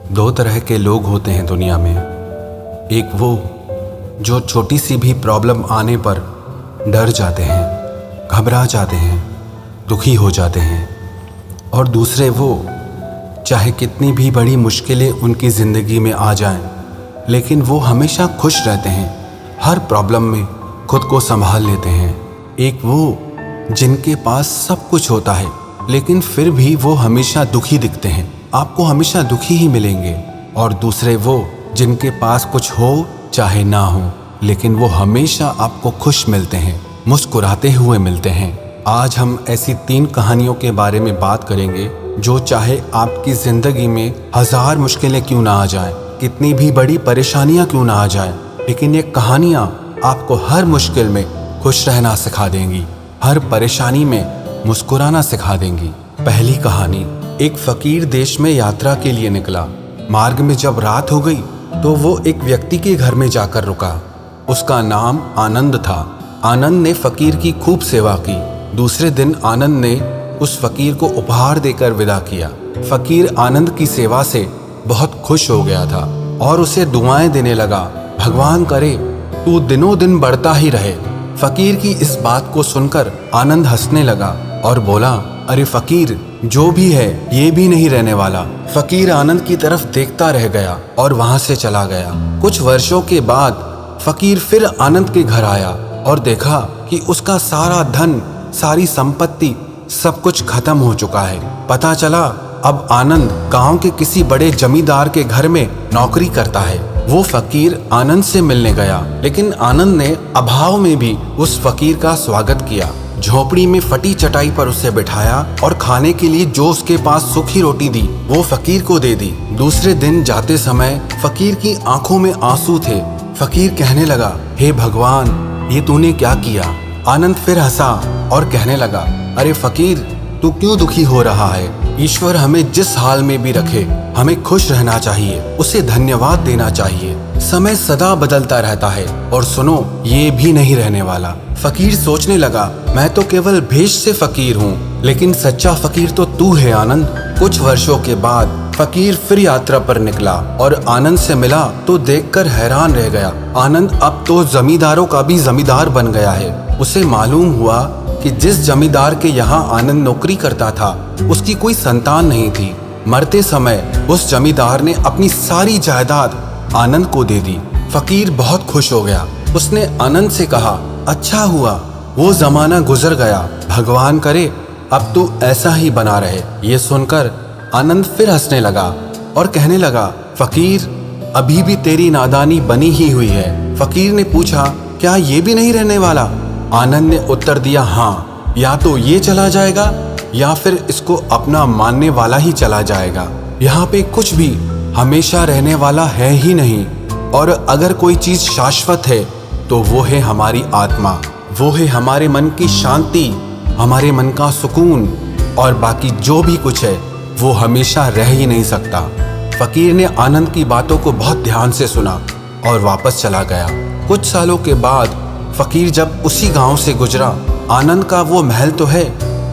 दो तरह के लोग होते हैं दुनिया में। एक वो जो छोटी सी भी प्रॉब्लम आने पर डर जाते हैं, घबरा जाते हैं, दुखी हो जाते हैं। और दूसरे वो चाहे कितनी भी बड़ी मुश्किलें उनकी ज़िंदगी में आ जाएं, लेकिन वो हमेशा खुश रहते हैं, हर प्रॉब्लम में खुद को संभाल लेते हैं। एक वो जिनके पास सब कुछ होता है लेकिन फिर भी वो हमेशा दुखी दिखते हैं, आपको हमेशा दुखी ही मिलेंगे। और दूसरे वो जिनके पास कुछ हो चाहे ना हो, लेकिन वो हमेशा आपको खुश मिलते हैं, मुस्कुराते हुए मिलते हैं। आज हम ऐसी 3 कहानियों के बारे में बात करेंगे जो चाहे आपकी ज़िंदगी में 1000 मुश्किलें क्यों ना आ जाए, कितनी भी बड़ी परेशानियां क्यों ना आ जाए, लेकिन ये कहानियां आपको हर मुश्किल में खुश रहना सिखा देंगी, हर परेशानी में मुस्कुराना सिखा देंगी। पहली कहानी। एक फकीर देश में यात्रा के लिए निकला। मार्ग में जब रात हो गई तो वो एक व्यक्ति के घर में जाकर रुका। उसका नाम आनंद था। आनंद ने फकीर की खूब सेवा की। दूसरे दिन आनंद ने उस फकीर को उपहार देकर विदा किया। फकीर आनंद की सेवा से बहुत खुश हो गया था और उसे दुआएं देने लगा, भगवान करे तू दिनों दिन बढ़ता ही रहे। फकीर की इस बात को सुनकर आनंद हंसने लगा और बोला, अरे फकीर, जो भी है ये भी नहीं रहने वाला। फकीर आनंद की तरफ देखता रह गया और वहां से चला गया। कुछ वर्षों के बाद फकीर फिर आनंद के घर आया और देखा कि उसका सारा धन, सारी संपत्ति, सब कुछ खत्म हो चुका है। पता चला अब आनंद गांव के किसी बड़े जमींदार के घर में नौकरी करता है। वो फकीर आनंद से मिलने गया, लेकिन आनंद ने अभाव में भी उस फकीर का स्वागत किया। झोपड़ी में फटी चटाई पर उसे बिठाया और खाने के लिए जो उसके पास सूखी रोटी दी वो फकीर को दे दी। दूसरे दिन जाते समय फकीर की आंखों में आंसू थे। फकीर कहने लगा, हे भगवान, ये तूने क्या किया? आनंद फिर हंसा और कहने लगा, अरे फकीर, तू क्यों दुखी हो रहा है? ईश्वर हमें जिस हाल में भी रखे, हमें खुश रहना चाहिए, उसे धन्यवाद देना चाहिए। समय सदा बदलता रहता है और सुनो, ये भी नहीं रहने वाला। फकीर सोचने लगा, मैं तो केवल भेष से फकीर हूँ, लेकिन सच्चा फकीर तो तू है आनंद। कुछ वर्षों के बाद फकीर फिर यात्रा पर निकला और आनंद से मिला तो देखकर हैरान रह गया। आनंद अब तो जमींदारों का भी जमींदार बन गया है। उसे मालूम हुआ कि जिस जमींदार के यहाँ आनंद नौकरी करता था उसकी कोई संतान नहीं थी। मरते समय उस जमींदार ने अपनी सारी जायदाद आनंद को दे दी। फकीर बहुत खुश हो गया। उसने आनंद से कहा, अच्छा हुआ वो जमाना गुजर गया, भगवान करे अब तू ऐसा ही बना रहे। ये सुनकर आनंद फिर हंसने लगा और कहने लगा, फकीर, अभी भी तेरी नादानी बनी ही हुई है। फकीर ने पूछा, क्या ये भी नहीं रहने वाला? आनंद ने उत्तर दिया, हाँ, या तो ये चला जाएगा या फिर इसको अपना मानने वाला ही चला जाएगा। यहाँ पे कुछ भी हमेशा रहने वाला है ही नहीं। और अगर कोई चीज शाश्वत है तो वो है हमारी आत्मा, वो है हमारे मन की शांति, हमारे मन का सुकून। और बाकी जो भी कुछ है वो हमेशा रह ही नहीं सकता। फकीर ने आनंद की बातों को बहुत ध्यान से सुना और वापस चला गया। कुछ सालों के बाद फकीर जब उसी गांव से गुजरा, आनंद का वो महल तो है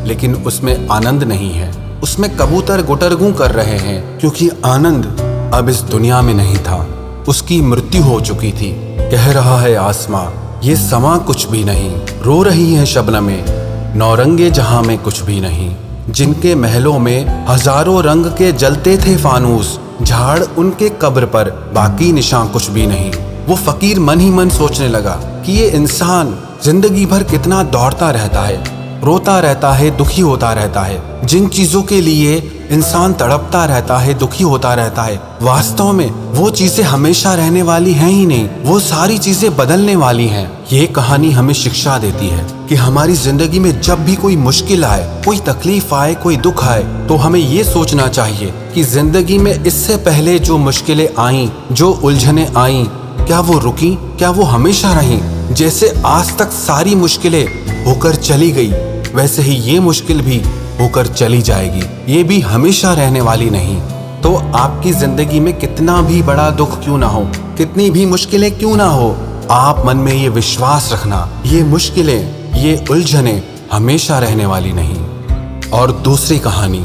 लेकिन उसमें आनंद नहीं है। उसमें कबूतर गुटरगू कर रहे हैं क्योंकि आनंद अब इस दुनिया में नहीं था। उसकी मृत्यु हो चुकी थी। कह रहा है आसमां, ये समा कुछ भी नहीं। रो रही है शबनमें, नौरंगे जहां में कुछ भी नहीं। जिनके महलों में हजारों रंग के जलते थे फानूस, झाड़ उनके कब्र पर, बाकी निशान कुछ भी नहीं। वो फकीर मन ही मन सोचने लगा कि ये इंसान जिंदगी भर कितना दौड़ता रहता है, रोता रहता है, दुखी होता रहता है। जिन चीजों के लिए इंसान तड़पता रहता है, दुखी होता रहता है, वास्तव में वो चीजें हमेशा रहने वाली हैं ही नहीं, वो सारी चीजें बदलने वाली हैं। ये कहानी हमें शिक्षा देती है कि हमारी जिंदगी में जब भी कोई मुश्किल आए, कोई तकलीफ आए, कोई दुख आए, तो हमें ये सोचना चाहिए कि जिंदगी में इससे पहले जो मुश्किलें आईं, जो उलझनें आईं, क्या वो रुकी? क्या वो हमेशा रहीं? जैसे आज तक सारी मुश्किलें होकर चली गई, वैसे ही ये मुश्किल भी होकर चली जाएगी। ये भी हमेशा रहने वाली नहीं। तो आपकी जिंदगी में कितना भी बड़ा दुख क्यों ना हो, कितनी भी मुश्किलें क्यों ना हो, आप मन में ये विश्वास रखना, ये मुश्किलें, ये उलझनें हमेशा रहने वाली नहीं। और दूसरी कहानी।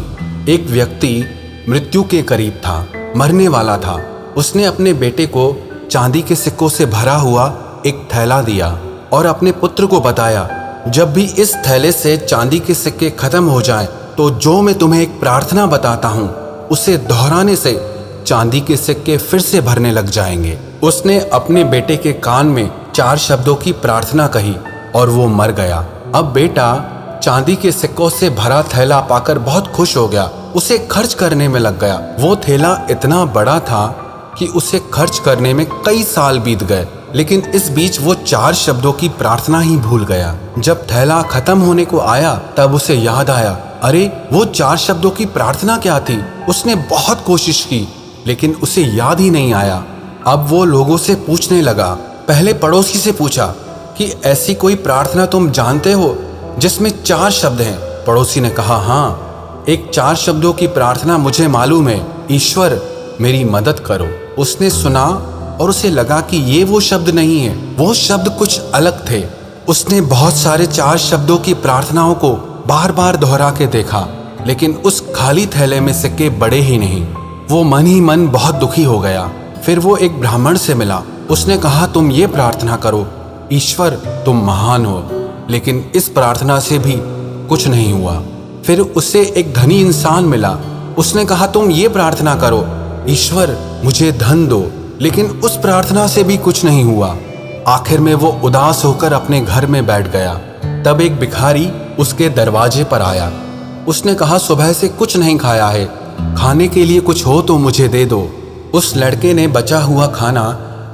एक व्यक्ति मृत्यु के करीब था। मरने वाला था। उसने अपने बेटे को चांदी के सिक्कों से भरा हुआ एक थैला दिया और अपने पुत्र को बताया, जब भी इस थैले से चांदी के सिक्के खत्म हो जाएं, तो जो मैं तुम्हें एक प्रार्थना बताता हूँ उसे दोहराने से चांदी के सिक्के फिर से भरने लग जाएंगे। उसने अपने बेटे के कान में 4 शब्दों की प्रार्थना कही और वो मर गया। अब बेटा चांदी के सिक्कों से भरा थैला पाकर बहुत खुश हो गया, उसे खर्च करने में लग गया। वो थैला इतना बड़ा था कि उसे खर्च करने में कई साल बीत गए, लेकिन इस बीच वो 4 शब्दों की प्रार्थना ही भूल गया। जब थैला खत्म होने को आया तब उसे याद आया, अरे वो 4 शब्दों की प्रार्थना क्या थी। उसने बहुत कोशिश की लेकिन उसे याद ही नहीं आया। अब वो लोगों से पूछने लगा। पहले पड़ोसी से पूछा कि ऐसी कोई प्रार्थना तुम जानते हो जिसमें 4 शब्द हैं। पड़ोसी ने कहा, हाँ, एक 4 शब्दों की प्रार्थना मुझे मालूम है, ईश्वर मेरी मदद करो। उसने सुना और उसे लगा कि ये वो शब्द नहीं है, वो शब्द कुछ अलग थे। उसने बहुत सारे 4 शब्दों की प्रार्थनाओं को बार बार दोहरा के देखा, लेकिन उस खाली थैले में सिक्के बड़े ही नहीं। वो मन ही मन बहुत दुखी हो गया। फिर वो एक ब्राह्मण से मिला। उसने कहा, तुम ये प्रार्थना करो, ईश्वर तुम महान हो। लेकिन इस प्रार्थना से भी कुछ नहीं हुआ। फिर उसे एक धनी इंसान मिला। उसने कहा, तुम ये प्रार्थना करो, ईश्वर मुझे धन दो। लेकिन उस प्रार्थना से भी कुछ नहीं हुआ। आखिर में वो उदास होकर अपने घर में बैठ गया। तब एक भिखारी उसके दरवाजे पर आया। उसने कहा, सुबह से कुछ नहीं खाया है, खाने के लिए कुछ हो तो मुझे दे दो। उस लड़के ने बचा हुआ खाना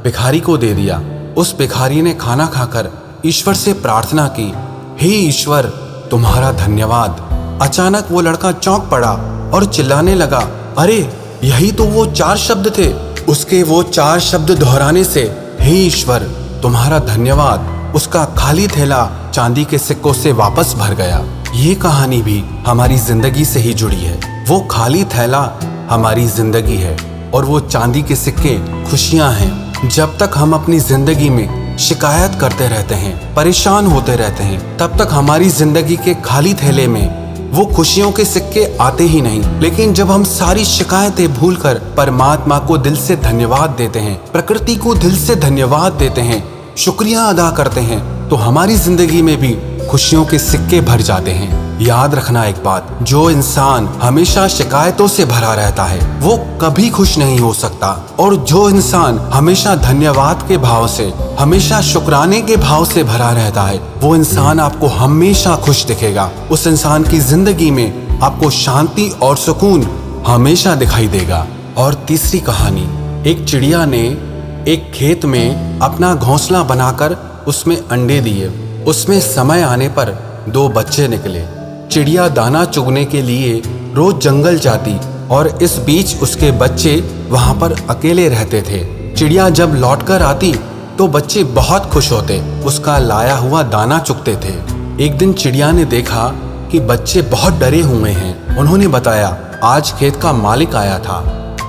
भिखारी को दे दिया। उस भिखारी ने खाना खाकर ईश्वर से प्रार्थना की, हे ईश्वर तुम्हारा धन्यवाद। अचानक वो लड़का चौंक पड़ा और चिल्लाने लगा, अरे यही तो वो 4 शब्द थे। उसके वो 4 शब्द दोहराने से हे ईश्वर तुम्हारा धन्यवाद, उसका खाली थैला चांदी के सिक्कों से वापस भर गया। ये कहानी भी हमारी जिंदगी से ही जुड़ी है। वो खाली थैला हमारी जिंदगी है और वो चांदी के सिक्के खुशियां हैं। जब तक हम अपनी जिंदगी में शिकायत करते रहते हैं, परेशान होते रहते हैं, तब तक हमारी जिंदगी के खाली थैले में वो खुशियों के सिक्के आते ही नहीं। लेकिन जब हम सारी शिकायतें भूलकर परमात्मा को दिल से धन्यवाद देते हैं, प्रकृति को दिल से धन्यवाद देते हैं, शुक्रिया अदा करते हैं, तो हमारी जिंदगी में भी खुशियों के सिक्के भर जाते हैं। याद रखना एक बात, जो इंसान हमेशा शिकायतों से भरा रहता है वो कभी खुश नहीं हो सकता, और जो इंसान हमेशा धन्यवाद के भाव से, हमेशा शुक्राने के भाव से भरा रहता है, वो इंसान आपको हमेशा खुश दिखेगा। उस इंसान की जिंदगी में आपको शांति और सुकून हमेशा दिखाई देगा। और तीसरी कहानी, एक चिड़िया ने एक खेत में अपना घोंसला बनाकर उसमें अंडे दिए। उसमें समय आने पर 2 बच्चे निकले। चिड़िया दाना चुगने के लिए रोज जंगल जाती और इस बीच उसके बच्चे वहां पर अकेले रहते थे। चिड़िया जब लौटकर आती तो बच्चे बहुत खुश होते, उसका लाया हुआ दाना चुगते थे। एक दिन चिड़िया ने देखा कि बच्चे बहुत डरे हुए हैं। उन्होंने बताया, आज खेत का मालिक आया था,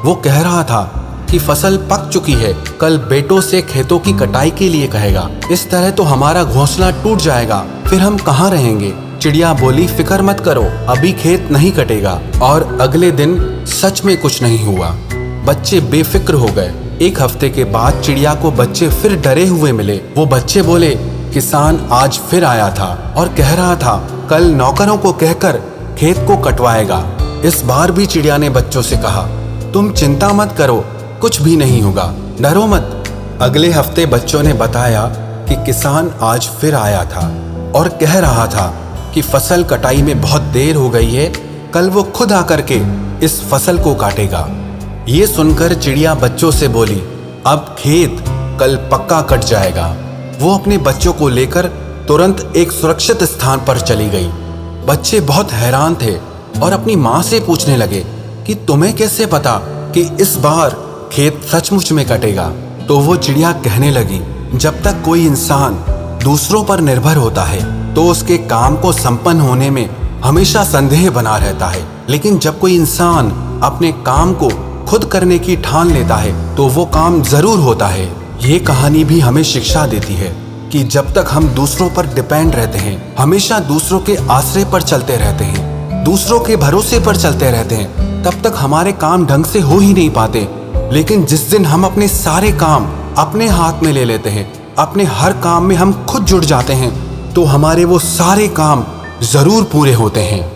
वो कह रहा था कि फसल पक चुकी है, कल बेटों से खेतों की कटाई के लिए कहेगा। इस तरह तो हमारा घोंसला टूट जाएगा, फिर हम कहाँ रहेंगे। चिड़िया बोली, फिक्र मत करो, अभी खेत नहीं कटेगा। और अगले दिन सच में कुछ नहीं हुआ। बच्चे बेफिक्र हो गए। 1 हफ्ते के बाद चिड़िया को बच्चे फिर डरे हुए मिले। वो बच्चे बोले, किसान आज फिर आया था और कह रहा था कल नौकरों को कहकर खेत को कटवाएगा। इस बार भी चिड़िया ने बच्चों से कहा, तुम चिंता मत करो, कुछ भी नहीं होगा, डरो मत। अगले हफ्ते बच्चों ने बताया कि किसान आज फिर आया था और कह रहा था कि फसल कटाई में बहुत देर हो गई है, कल वो खुद आकर के इस फसल को काटेगा। ये सुनकर चिड़िया बच्चों से बोली, अब खेत कल पक्का कट जाएगा। वो अपने बच्चों को लेकर तुरंत एक सुरक्षित स्थान पर चली गई। बच्चे बहुत हैरान थे और अपनी माँ से पूछने लगे कि तुम्हें कैसे पता कि इस बार खेत सचमुच में कटेगा। तो वो चिड़िया कहने लगी, जब तक कोई इंसान दूसरों पर निर्भर होता है तो उसके काम को संपन्न होने में हमेशा संदेह बना रहता है, लेकिन जब कोई इंसान अपने काम को खुद करने की ठान लेता है तो वो काम जरूर होता है। ये कहानी भी हमें शिक्षा देती है कि जब तक हम दूसरों पर डिपेंड रहते हैं, हमेशा दूसरों के आश्रय पर चलते रहते हैं, दूसरों के भरोसे पर चलते रहते हैं, तब तक हमारे काम ढंग से हो ही नहीं पाते। लेकिन जिस दिन हम अपने सारे काम अपने हाथ में ले लेते हैं, अपने हर काम में हम खुद जुट जाते हैं, तो हमारे वो सारे काम जरूर पूरे होते हैं।